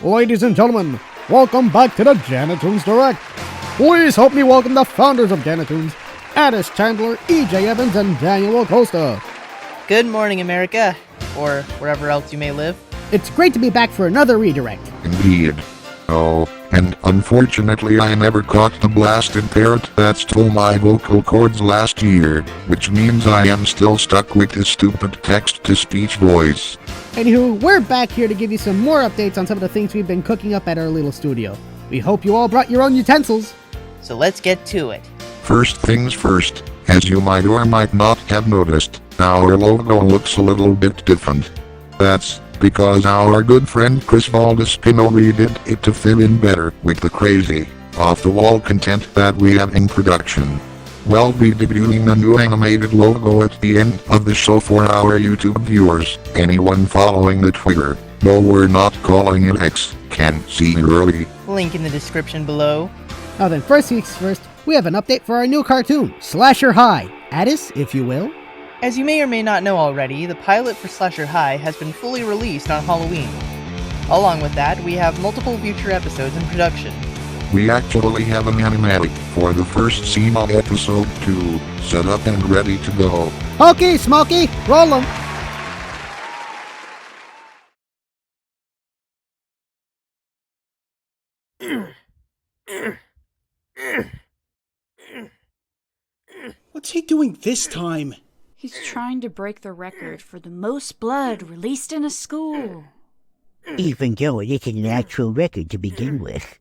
Ladies and gentlemen, welcome back to the Janitoons Redirect. Please help me welcome the founders of Janitoons, Addis Chandler, E.J. Evans, and Daniel Acosta. Good morning, America, or wherever else you may live. It's great to be back for another redirect. Indeed. Oh, and unfortunately I never caught the blasted parrot that stole my vocal cords last year, which means I am still stuck with this stupid text-to-speech voice. Anywho, we're back here to give you some more updates on some of the things we've been cooking up at our little studio. We hope you all brought your own utensils. So let's get to it. First things first, as you might or might not have noticed, our logo looks a little bit different. That's because our good friend Chris Valdespino redid it to fit in better with the crazy, off-the-wall content that we have in production. We'll be debuting a new animated logo at the end of the show for our YouTube viewers. Anyone following the Twitter, though we're not calling it X, can see early. Link in the description below. Now then, first things first, we have an update for our new cartoon, Slasher High. Addis, if you will. As you may or may not know already, the pilot for Slasher High has been fully released on Halloween. Along with that, we have multiple future episodes in production. We actually have an animatic for the first scene of episode 2, set up and ready to go. Okay, Smokey, roll 'em. What's he doing this time? He's trying to break the record for the most blood released in a school. Even though it isn't an actual record to begin with.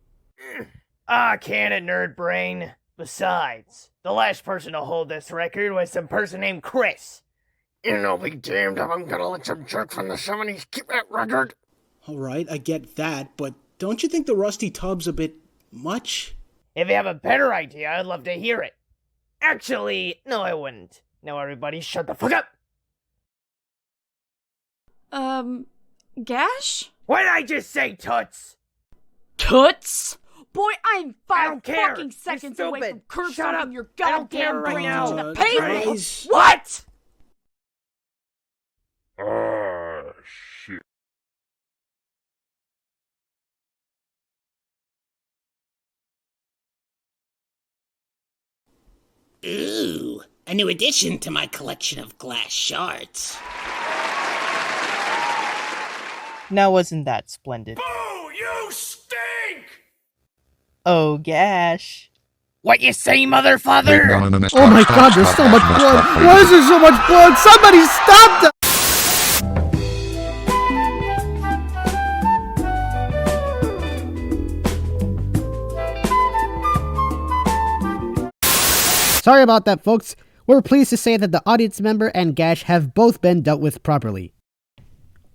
Can it, nerd brain? Besides, the last person to hold this record was some person named Chris. And I'll be damned if I'm gonna let some jerk from the 70s keep that record. Alright, I get that, but don't you think the rusty tub's a bit much? If you have a better idea, I'd love to hear it. Actually, no, I wouldn't. Now everybody shut the fuck up! Gash? What did I just say, Toots? Toots? Boy, I'm I don't 5 care. fucking You're seconds away stupid. from curb Shut up. stomping your I don't care goddamn right brains now. into the pavement! Guys. What? Shit. Ooh, a new addition to my collection of glass shards. Now wasn't that splendid? Boo! You stink! Oh, Gash. What you say, mother father? Oh my god, there's so much blood. Why is there so much blood? Somebody stop that! Sorry about that, folks. We're pleased to say that the audience member and Gash have both been dealt with properly.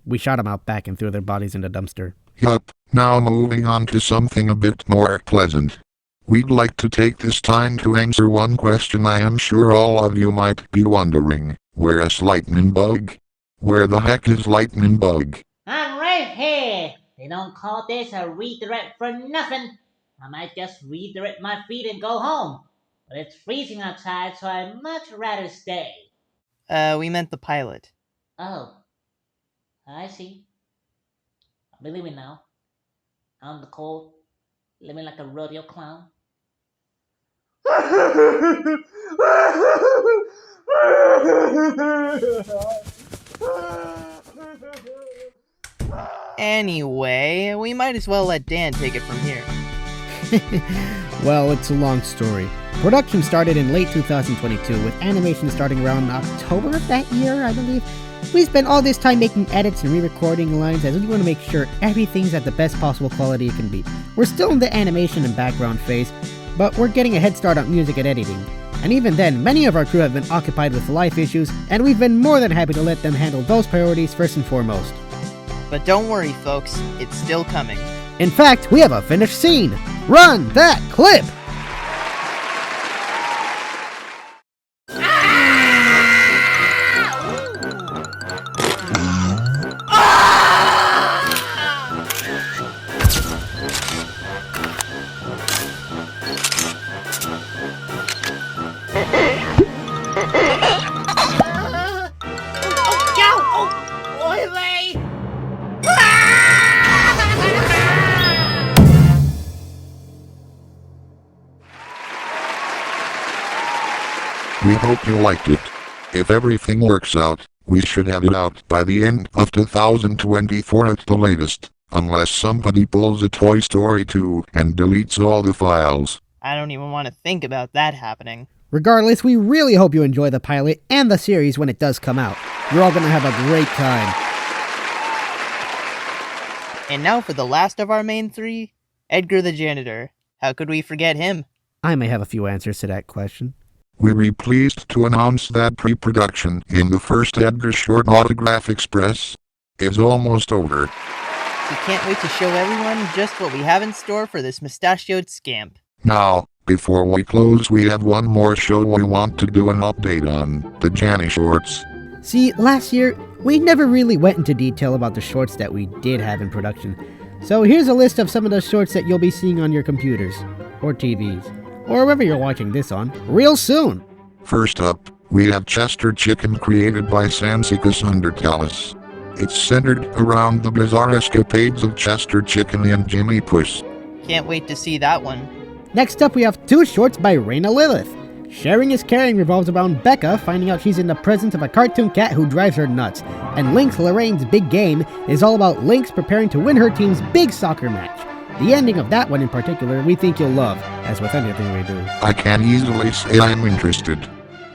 We shot them out back and threw their bodies in the dumpster. Yup, now moving on to something a bit more pleasant. We'd like to take this time to answer one question I am sure all of you might be wondering. Where's Lightning Bug? Where the heck is Lightning Bug? I'm right here. They don't call this a redirect for nothing. I might just redirect my feet and go home. But it's freezing outside, so I'd much rather stay. We meant the pilot. Oh, I see. I believe it now. Out in the cold, living like a rodeo clown. Anyway, we might as well let Dan take it from here. Well, it's a long story. Production started in late 2022, with animation starting around October of that year, I believe. We spent all this time making edits and re-recording lines as we want to make sure everything's at the best possible quality it can be. We're still in the animation and background phase, but we're getting a head start on music and editing. And even then, many of our crew have been occupied with life issues, and we've been more than happy to let them handle those priorities first and foremost. But don't worry, folks, it's still coming. In fact, we have a finished scene. Run that clip! Oy vey! hope you liked it. If everything works out, we should have it out by the end of 2024 at the latest, unless somebody pulls a Toy Story 2 and deletes all the files. I don't even want to think about that happening. Regardless, we really hope you enjoy the pilot and the series when it does come out. You're all gonna have a great time. And now for the last of our main three, Edgar the Janitor. How could we forget him? I may have a few answers to that question. We're pleased to announce that pre-production in the first Edgar short Autograph Express is almost over. We can't wait to show everyone just what we have in store for this mustachioed scamp. Now, before we close, we have one more show we want to do an update on, the Janny Shorts. See, last year, we never really went into detail about the shorts that we did have in production. So here's a list of some of the shorts that you'll be seeing on your computers, or TVs, or wherever you're watching this on, real soon. First up, we have Chester Chicken, created by Sansikas Undertalis. It's centered around the bizarre escapades of Chester Chicken and Jimmy Puss. Can't wait to see that one. Next up, we have two shorts by Raina Lilith. Sharing is Caring revolves around Becca finding out she's in the presence of a cartoon cat who drives her nuts. And Lynx Lorraine's Big Game is all about Lynx preparing to win her team's big soccer match. The ending of that one in particular we think you'll love, as with anything we do. I can easily say I'm interested.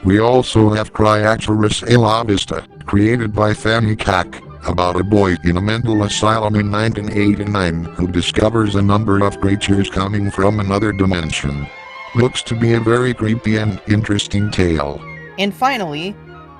We also have Cryacturus A La Vista, created by Fanny Cack, about a boy in a mental asylum in 1989 who discovers a number of creatures coming from another dimension. Looks to be a very creepy and interesting tale. And finally,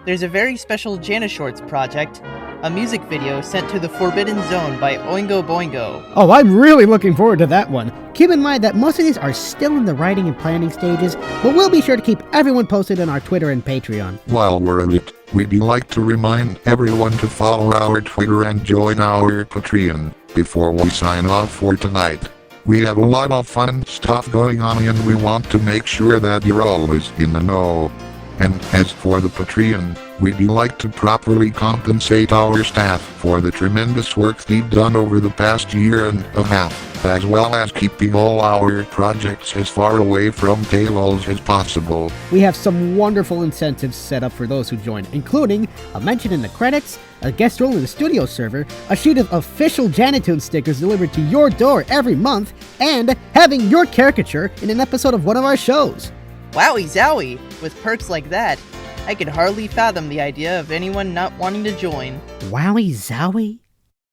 there's a very special Janishorts project, a music video sent to the Forbidden Zone by Oingo Boingo. Oh, I'm really looking forward to that one. Keep in mind that most of these are still in the writing and planning stages, but we'll be sure to keep everyone posted on our Twitter and Patreon. While we're at it, we'd like to remind everyone to follow our Twitter and join our Patreon before we sign off for tonight. We have a lot of fun stuff going on and we want to make sure that you're always in the know. And as for the Patreon, we'd like to properly compensate our staff for the tremendous work they've done over the past year and a half, as well as keeping all our projects as far away from paywalls as possible. We have some wonderful incentives set up for those who join, including a mention in the credits, a guest role in the studio server, a sheet of official Janitoons stickers delivered to your door every month, and having your caricature in an episode of one of our shows. Wowie zowie! With perks like that, I could hardly fathom the idea of anyone not wanting to join. Wowie zowie?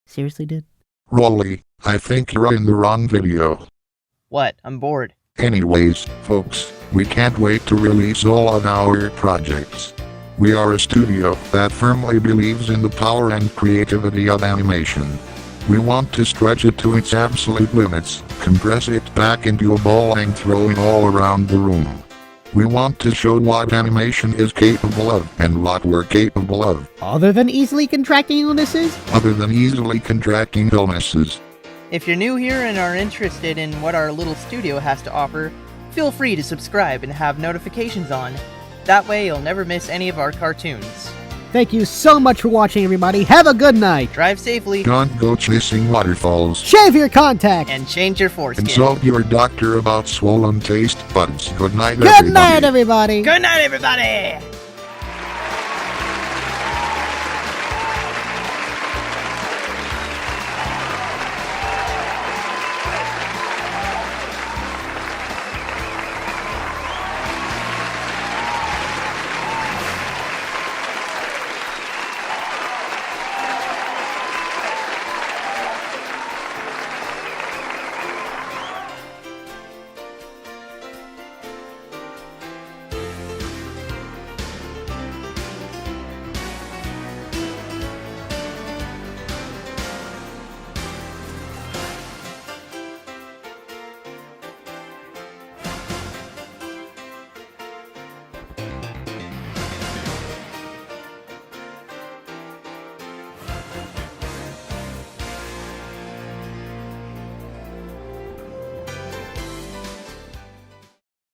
Seriously, dude? Rolly, I think you're in the wrong video. What? I'm bored. Anyways, folks, we can't wait to release all of our projects. We are a studio that firmly believes in the power and creativity of animation. We want to stretch it to its absolute limits, compress it back into a ball and throw it all around the room. We want to show what animation is capable of and what we're capable of. Other than easily contracting illnesses? Other than easily contracting illnesses. If you're new here and are interested in what our little studio has to offer, feel free to subscribe and have notifications on. That way you'll never miss any of our cartoons. Thank you so much for watching, everybody. Have a good night. Drive safely. Don't go chasing waterfalls. Shave your contacts. And change your foreskin. Consult your doctor about swollen taste buds. Good night, Good night, everybody. Good night, everybody!